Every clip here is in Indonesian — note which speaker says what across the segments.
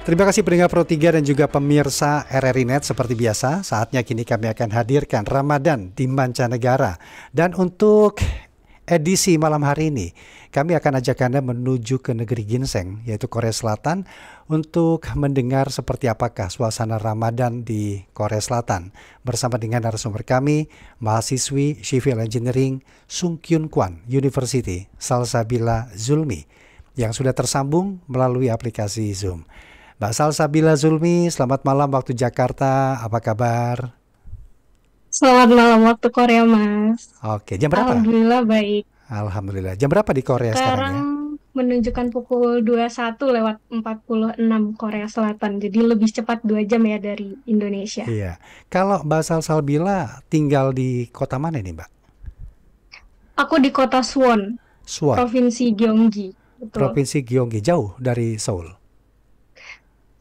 Speaker 1: Terima kasih pendengar Pro 3 dan juga pemirsa RRI Net. Seperti biasa, saatnya kini kami akan hadirkan Ramadan di mancanegara. Dan untuk edisi malam hari ini, kami akan ajak Anda menuju ke negeri ginseng, yaitu Korea Selatan, untuk mendengar seperti apakah suasana Ramadan di Korea Selatan. Bersama dengan narasumber kami, mahasiswi Civil Engineering Sung Kyun Kwan University, Salsabila Zulmi, yang sudah tersambung melalui aplikasi Zoom. Mbak Salsabila Zulmi, selamat malam waktu Jakarta, apa kabar?
Speaker 2: Selamat malam waktu Korea, Mas.
Speaker 1: Oke, jam berapa?
Speaker 2: Alhamdulillah baik.
Speaker 1: Alhamdulillah. Jam berapa di Korea sekarang
Speaker 2: Sekarang
Speaker 1: ya?
Speaker 2: menunjukkan pukul 21:46 Korea Selatan. Jadi lebih cepat 2 jam ya dari Indonesia.
Speaker 1: Iya. Kalau Mbak Salsabila tinggal di kota mana nih, Mbak?
Speaker 2: Aku di kota Suwon,
Speaker 1: Suwon,
Speaker 2: Provinsi Gyeonggi. Betul.
Speaker 1: Provinsi Gyeonggi, jauh dari Seoul.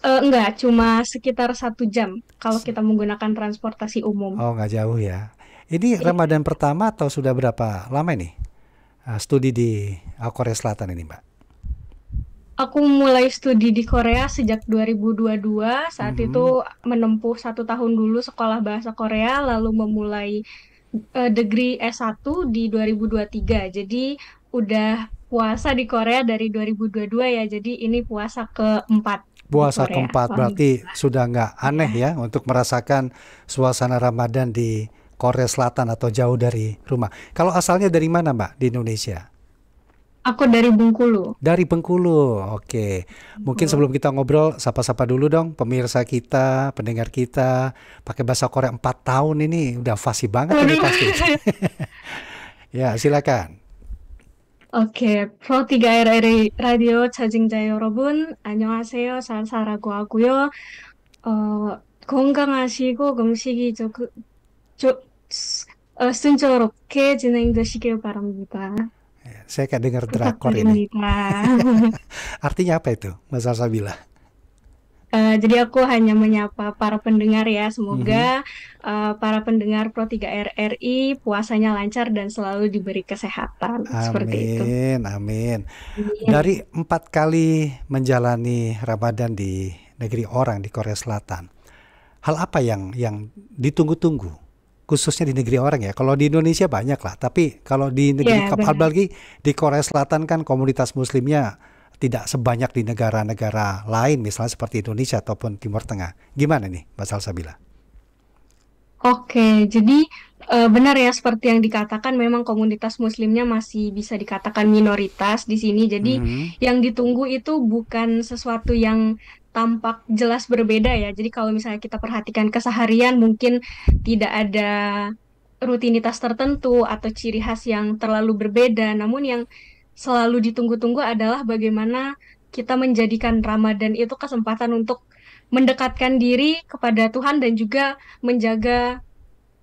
Speaker 2: Enggak, cuma sekitar 1 jam kalau kita menggunakan transportasi umum.
Speaker 1: Oh, nggak jauh ya. Ini
Speaker 2: Iya.
Speaker 1: Ramadan pertama atau sudah berapa lama nih studi di Korea Selatan ini, Mbak?
Speaker 2: Aku mulai studi di Korea sejak 2022. Saat itu
Speaker 1: Mhm.
Speaker 2: menempuh 1 tahun dulu sekolah bahasa Korea, lalu memulai degree S1 di 2023. Jadi udah puasa di Korea dari 2022 ya. Jadi ini puasa keempat di
Speaker 1: Puasa
Speaker 2: Korea.
Speaker 1: keempat berarti
Speaker 2: Alhamdulillah.
Speaker 1: sudah nggak aneh
Speaker 2: Ya.
Speaker 1: ya untuk merasakan suasana Ramadan di Korea Selatan atau jauh dari rumah. Kalau asalnya dari mana, Mbak, di Indonesia?
Speaker 2: Aku dari Bengkulu.
Speaker 1: Dari Bengkulu. Oke. Mungkin
Speaker 2: Bengkulu.
Speaker 1: sebelum kita ngobrol, sapa-sapa dulu dong pemirsa kita, pendengar kita. Pakai bahasa Korea 4 tahun ini udah fasih banget ini
Speaker 2: Waduh.
Speaker 1: pasti. Ya, silakan.
Speaker 2: 오케이. 프로3 RRI 라디오 자징자 여러분, 안녕하세요. 살사라고 하고요. 건강하시고 음식이 조, 순조롭게 진행되시길 바랍니다.
Speaker 1: Saya kayak dengar drakor ini.
Speaker 2: 부탁드립니다.
Speaker 1: Artinya apa itu, Mas Salsabila?
Speaker 2: Jadi aku hanya menyapa para pendengar ya. Semoga
Speaker 1: Mhm.
Speaker 2: para pendengar Pro 3 RRI puasanya lancar dan selalu diberi kesehatan. Seperti itu.
Speaker 1: Amin, amin.
Speaker 2: Amin.
Speaker 1: Dari 4 kali menjalani Ramadan di negeri orang di Korea Selatan, hal apa yang ditunggu-tunggu? Khususnya di negeri orang ya. Kalau di Indonesia banyak lah, tapi kalau di negeri
Speaker 2: Ya, benar.
Speaker 1: apalagi di Korea Selatan kan komunitas muslimnya tidak sebanyak di negara-negara lain misalnya seperti Indonesia ataupun Timur Tengah. Gimana nih, Mbak Salsabila?
Speaker 2: Oke, jadi benar ya seperti yang dikatakan memang komunitas muslimnya masih bisa dikatakan minoritas di sini. Jadi
Speaker 1: Mhm.
Speaker 2: yang ditunggu itu bukan sesuatu yang tampak jelas berbeda ya. Jadi kalau misalnya kita perhatikan keseharian mungkin tidak ada rutinitas tertentu atau ciri khas yang terlalu berbeda. Namun yang selalu ditunggu-tunggu adalah bagaimana kita menjadikan Ramadan itu kesempatan untuk mendekatkan diri kepada Tuhan dan juga menjaga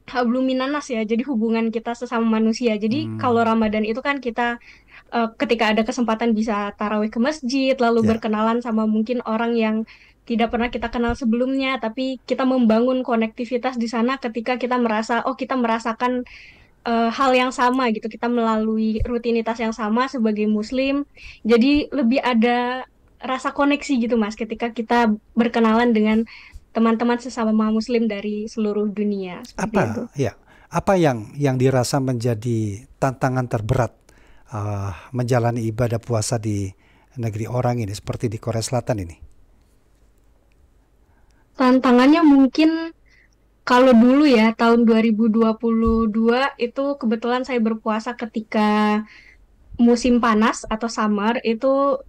Speaker 2: hablum minanas ya, jadi hubungan kita sesama manusia. Jadi kalau
Speaker 1: Hmm,
Speaker 2: Ramadan itu kan kita ketika ada kesempatan bisa tarawih ke masjid, lalu
Speaker 1: ya.
Speaker 2: berkenalan sama mungkin orang yang tidak pernah kita kenal sebelumnya, tapi kita membangun konektivitas di sana ketika kita merasa, oh kita merasakan hal yang sama gitu, kita melalui rutinitas yang sama sebagai Muslim, jadi lebih ada rasa koneksi gitu Mas, ketika kita berkenalan dengan teman-teman sesama Muslim dari seluruh dunia, seperti itu.
Speaker 1: Apa ya? Apa yang dirasa menjadi tantangan terberat menjalani ibadah puasa di negeri orang ini seperti di Korea Selatan ini?
Speaker 2: Tantangannya mungkin kalau dulu ya, tahun 2022 itu kebetulan saya berpuasa ketika musim panas atau summer, itu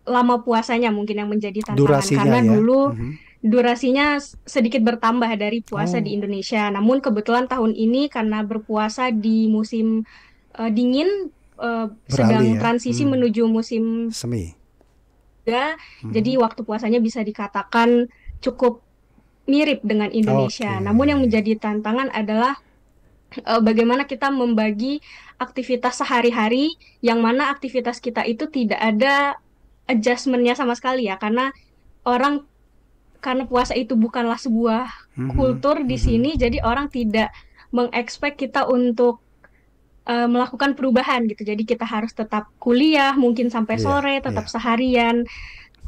Speaker 2: lama puasanya mungkin yang menjadi tantangan.
Speaker 1: Durasinya
Speaker 2: Karena
Speaker 1: ya.
Speaker 2: dulu
Speaker 1: Mhm.
Speaker 2: durasinya sedikit bertambah dari puasa di
Speaker 1: Oh,
Speaker 2: Indonesia. Namun kebetulan tahun ini karena berpuasa di musim dingin, sedang
Speaker 1: beralih ya.
Speaker 2: transisi menuju musim
Speaker 1: Semi.
Speaker 2: juga, jadi
Speaker 1: Mhm.
Speaker 2: waktu puasanya bisa dikatakan cukup mirip dengan Indonesia.
Speaker 1: Oke.
Speaker 2: Namun yang menjadi tantangan adalah bagaimana kita membagi aktivitas sehari-hari yang mana aktivitas kita itu tidak ada adjustmentnya sama sekali ya orang karena puasa itu bukanlah sebuah
Speaker 1: Mhm.
Speaker 2: kultur di
Speaker 1: Mhm.
Speaker 2: sini jadi orang tidak mengekspek kita untuk melakukan perubahan gitu jadi kita harus tetap kuliah mungkin sampai
Speaker 1: Iya,
Speaker 2: sore tetap
Speaker 1: iya.
Speaker 2: seharian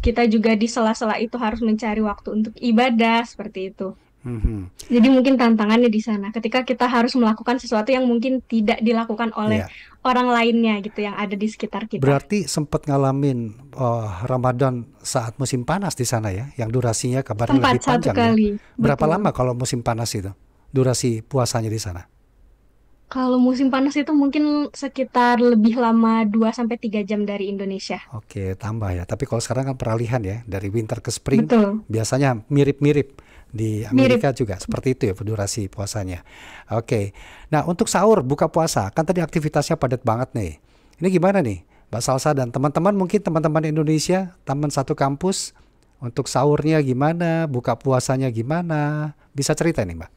Speaker 2: kita juga di sela-sela itu harus mencari waktu untuk ibadah seperti itu.
Speaker 1: Mhm.
Speaker 2: Jadi mungkin tantangannya di sana ketika kita harus melakukan sesuatu yang mungkin tidak dilakukan oleh
Speaker 1: Iya.
Speaker 2: orang lainnya gitu yang ada di sekitar kita.
Speaker 1: Berarti sempat ngalamin Ramadan saat musim panas di sana ya, yang durasinya kabarnya
Speaker 2: Sempat
Speaker 1: lebih
Speaker 2: satu
Speaker 1: panjang ya.
Speaker 2: kali,
Speaker 1: Berapa
Speaker 2: betul.
Speaker 1: lama kalau musim panas itu? Durasi puasanya di sana?
Speaker 2: Kalau musim panas itu mungkin sekitar lebih lama 2 sampai 3 jam dari Indonesia.
Speaker 1: Oke, tambah ya. Tapi kalau sekarang kan peralihan ya, dari winter ke spring,
Speaker 2: Betul,
Speaker 1: biasanya mirip-mirip. Di
Speaker 2: mirip.
Speaker 1: Amerika juga seperti itu ya durasi puasanya. Oke. Nah, untuk sahur buka puasa, kan tadi aktivitasnya padat banget nih. Ini gimana nih, Mbak Salsa dan teman-teman, mungkin teman-teman Indonesia, teman satu kampus, untuk sahurnya gimana, buka puasanya gimana? Bisa cerita nih, Mbak?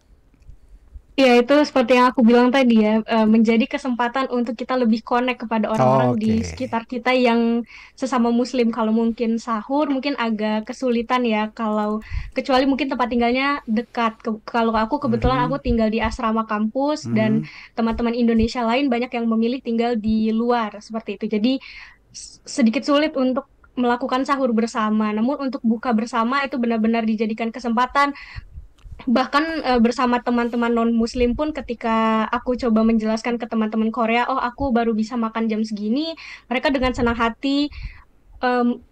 Speaker 2: Ya, itu seperti yang aku bilang tadi ya, menjadi kesempatan untuk kita lebih connect kepada orang-orang di
Speaker 1: Oke.
Speaker 2: sekitar kita yang sesama Muslim. Kalau mungkin sahur, mungkin agak kesulitan ya, kalau kecuali mungkin tempat tinggalnya dekat. Kalau aku kebetulan aku
Speaker 1: Mhm,
Speaker 2: tinggal di asrama kampus dan
Speaker 1: mhm.
Speaker 2: teman-teman Indonesia lain banyak yang memilih tinggal di luar seperti itu. Jadi sedikit sulit untuk melakukan sahur bersama. Namun untuk buka bersama itu benar-benar dijadikan kesempatan. Bahkan bersama teman-teman non-Muslim pun ketika aku coba menjelaskan ke teman-teman Korea, oh aku baru bisa makan jam segini, mereka dengan senang hati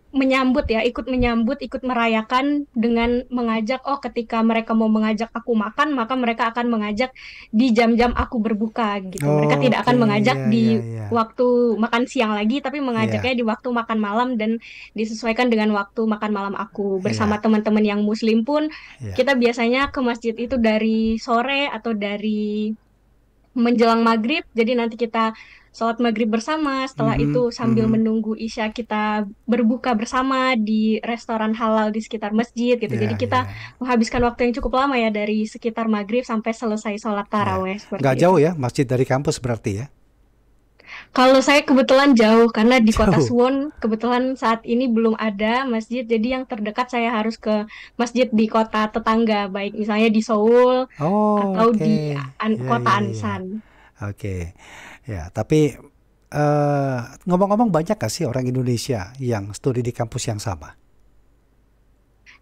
Speaker 2: menyambut ya, ikut menyambut, ikut merayakan dengan mengajak, oh ketika mereka mau mengajak aku makan, maka mereka akan mengajak di jam-jam aku berbuka gitu. Mereka tidak
Speaker 1: Oke,
Speaker 2: akan mengajak
Speaker 1: ya, ya,
Speaker 2: di
Speaker 1: ya.
Speaker 2: waktu makan siang lagi, tapi
Speaker 1: Iya,
Speaker 2: mengajaknya di waktu makan malam dan disesuaikan dengan waktu makan malam aku. Bersama
Speaker 1: iya,
Speaker 2: teman-teman yang Muslim pun,
Speaker 1: iya,
Speaker 2: kita biasanya ke masjid itu dari sore atau dari menjelang maghrib. Jadi nanti kita sholat maghrib bersama. Setelah
Speaker 1: mhm,
Speaker 2: itu sambil
Speaker 1: mhm.
Speaker 2: menunggu Isya kita berbuka bersama di restoran halal di sekitar masjid gitu.
Speaker 1: Iya,
Speaker 2: Jadi kita
Speaker 1: iya,
Speaker 2: menghabiskan waktu yang cukup lama ya dari sekitar maghrib sampai selesai sholat
Speaker 1: iya.
Speaker 2: taraweh
Speaker 1: Nggak
Speaker 2: seperti itu.
Speaker 1: jauh ya masjid dari kampus berarti ya?
Speaker 2: Kalau saya kebetulan jauh karena di kota
Speaker 1: Jauh.
Speaker 2: Suwon kebetulan saat ini belum ada masjid. Jadi yang terdekat saya harus ke masjid di kota tetangga, baik misalnya di Seoul
Speaker 1: Oh,
Speaker 2: atau
Speaker 1: oke.
Speaker 2: di
Speaker 1: Ya,
Speaker 2: kota
Speaker 1: ya, ya.
Speaker 2: Ansan.
Speaker 1: Oke. Ya, tapi ngomong-ngomong banyak gak sih orang Indonesia yang studi di kampus yang sama?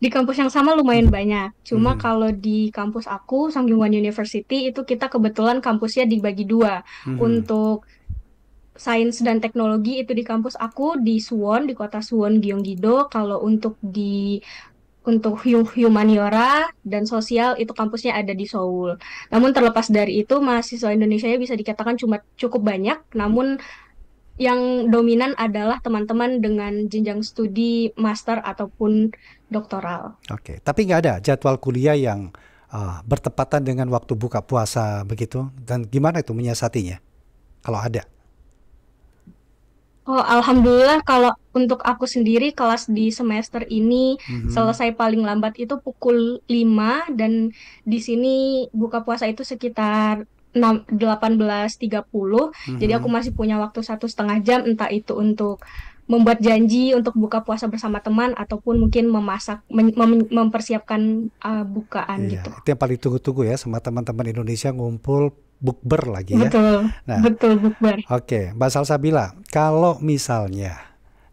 Speaker 2: Di kampus yang sama lumayan
Speaker 1: Mhm,
Speaker 2: banyak. Cuma
Speaker 1: mhm,
Speaker 2: kalau di kampus aku, Sangkyungan University, itu kita kebetulan kampusnya dibagi dua.
Speaker 1: mhm.
Speaker 2: Untuk sains dan teknologi itu di kampus aku di Suwon, di kota Suwon, Gyeonggi-do. Kalau untuk humaniora dan sosial itu kampusnya ada di Seoul. Namun terlepas dari itu, mahasiswa Indonesia bisa dikatakan cuma cukup banyak. Namun yang dominan adalah teman-teman dengan jenjang studi master ataupun doktoral.
Speaker 1: Oke. Tapi nggak ada jadwal kuliah yang bertepatan dengan waktu buka puasa begitu? Dan gimana itu menyiasatinya? Kalau ada?
Speaker 2: Oh, alhamdulillah kalau untuk aku sendiri kelas di semester ini
Speaker 1: Mhm,
Speaker 2: selesai paling lambat itu pukul 5 dan di sini buka puasa itu sekitar 18.30. Jadi aku
Speaker 1: mhm.
Speaker 2: masih punya waktu 1,5 jam entah itu untuk membuat janji untuk buka puasa bersama teman ataupun mungkin memasak mempersiapkan bukaan
Speaker 1: Iya,
Speaker 2: gitu.
Speaker 1: itu yang paling tunggu-tunggu ya sama teman-teman Indonesia ngumpul bukber lagi ya.
Speaker 2: Betul,
Speaker 1: Nah,
Speaker 2: betul Bukbar.
Speaker 1: oke, Mbak Salsabila, kalau misalnya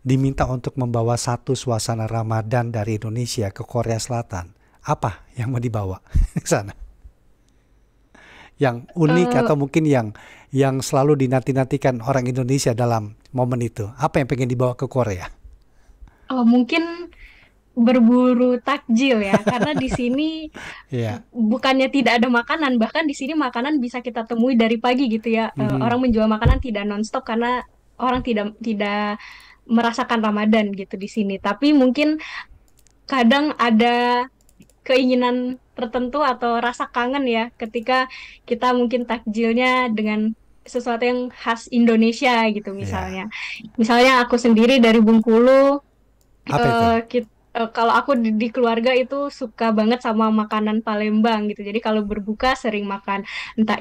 Speaker 1: diminta untuk membawa satu suasana Ramadan dari Indonesia ke Korea Selatan, apa yang mau dibawa ke sana? Yang unik
Speaker 2: Eh,
Speaker 1: atau mungkin yang selalu dinanti-nantikan orang Indonesia dalam momen itu? Apa yang pengen dibawa ke Korea?
Speaker 2: mungkin berburu takjil ya, karena di sini
Speaker 1: Iya.
Speaker 2: bukannya tidak ada makanan, bahkan di sini makanan bisa kita temui dari pagi gitu ya.
Speaker 1: Mhm.
Speaker 2: Orang menjual makanan tidak nonstop karena orang tidak tidak merasakan Ramadan gitu di sini. Tapi mungkin kadang ada keinginan tertentu atau rasa kangen ya ketika kita mungkin takjilnya dengan sesuatu yang khas Indonesia gitu
Speaker 1: Iya.
Speaker 2: misalnya. Misalnya aku sendiri dari Bengkulu.
Speaker 1: Apa itu?
Speaker 2: Kalau aku di keluarga itu suka banget sama makanan Palembang gitu. Jadi kalau berbuka sering makan entah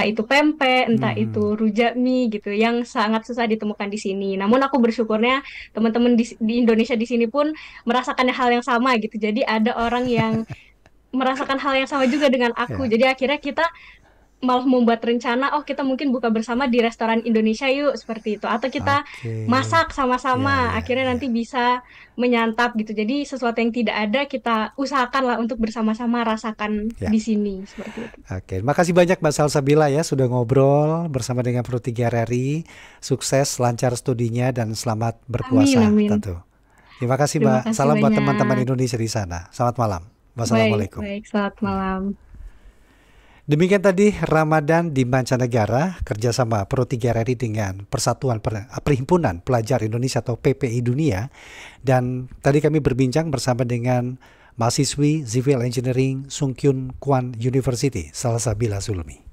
Speaker 2: itu pempek, entah itu
Speaker 1: Mhm.
Speaker 2: rujak mie gitu yang sangat susah ditemukan di sini. Namun aku bersyukurnya teman-teman di Indonesia di sini pun merasakan hal yang sama gitu. Jadi ada orang yang merasakan hal yang sama juga dengan aku.
Speaker 1: Ya.
Speaker 2: Jadi akhirnya kita malah membuat rencana, oh kita mungkin buka bersama di restoran Indonesia yuk, seperti itu. Atau kita
Speaker 1: Oke.
Speaker 2: masak
Speaker 1: Ya,
Speaker 2: sama-sama,
Speaker 1: ya,
Speaker 2: akhirnya
Speaker 1: ya.
Speaker 2: nanti bisa menyantap gitu. Jadi sesuatu yang tidak ada kita usahakan lah untuk bersama-sama rasakan
Speaker 1: Ya.
Speaker 2: di sini, seperti itu.
Speaker 1: Oke, makasih banyak Mbak Salsabila ya sudah ngobrol bersama dengan Pro 3 RRI. Sukses, lancar studinya dan selamat
Speaker 2: Amin,
Speaker 1: berpuasa
Speaker 2: amin.
Speaker 1: tentu. Terima kasih
Speaker 2: Terima
Speaker 1: Mbak.
Speaker 2: kasih
Speaker 1: Salam buat teman-teman
Speaker 2: banyak.
Speaker 1: Indonesia di sana. Selamat malam.
Speaker 2: Baik,
Speaker 1: Wassalamualaikum.
Speaker 2: baik. Selamat malam.
Speaker 1: Demikian tadi Ramadan di mancanegara kerjasama Pro 3 RRI dengan Perhimpunan Pelajar Indonesia atau PPI Dunia. Dan tadi kami berbincang bersama dengan mahasiswi Civil Engineering Sungkyun Kwan University, Salsabila Zulmi.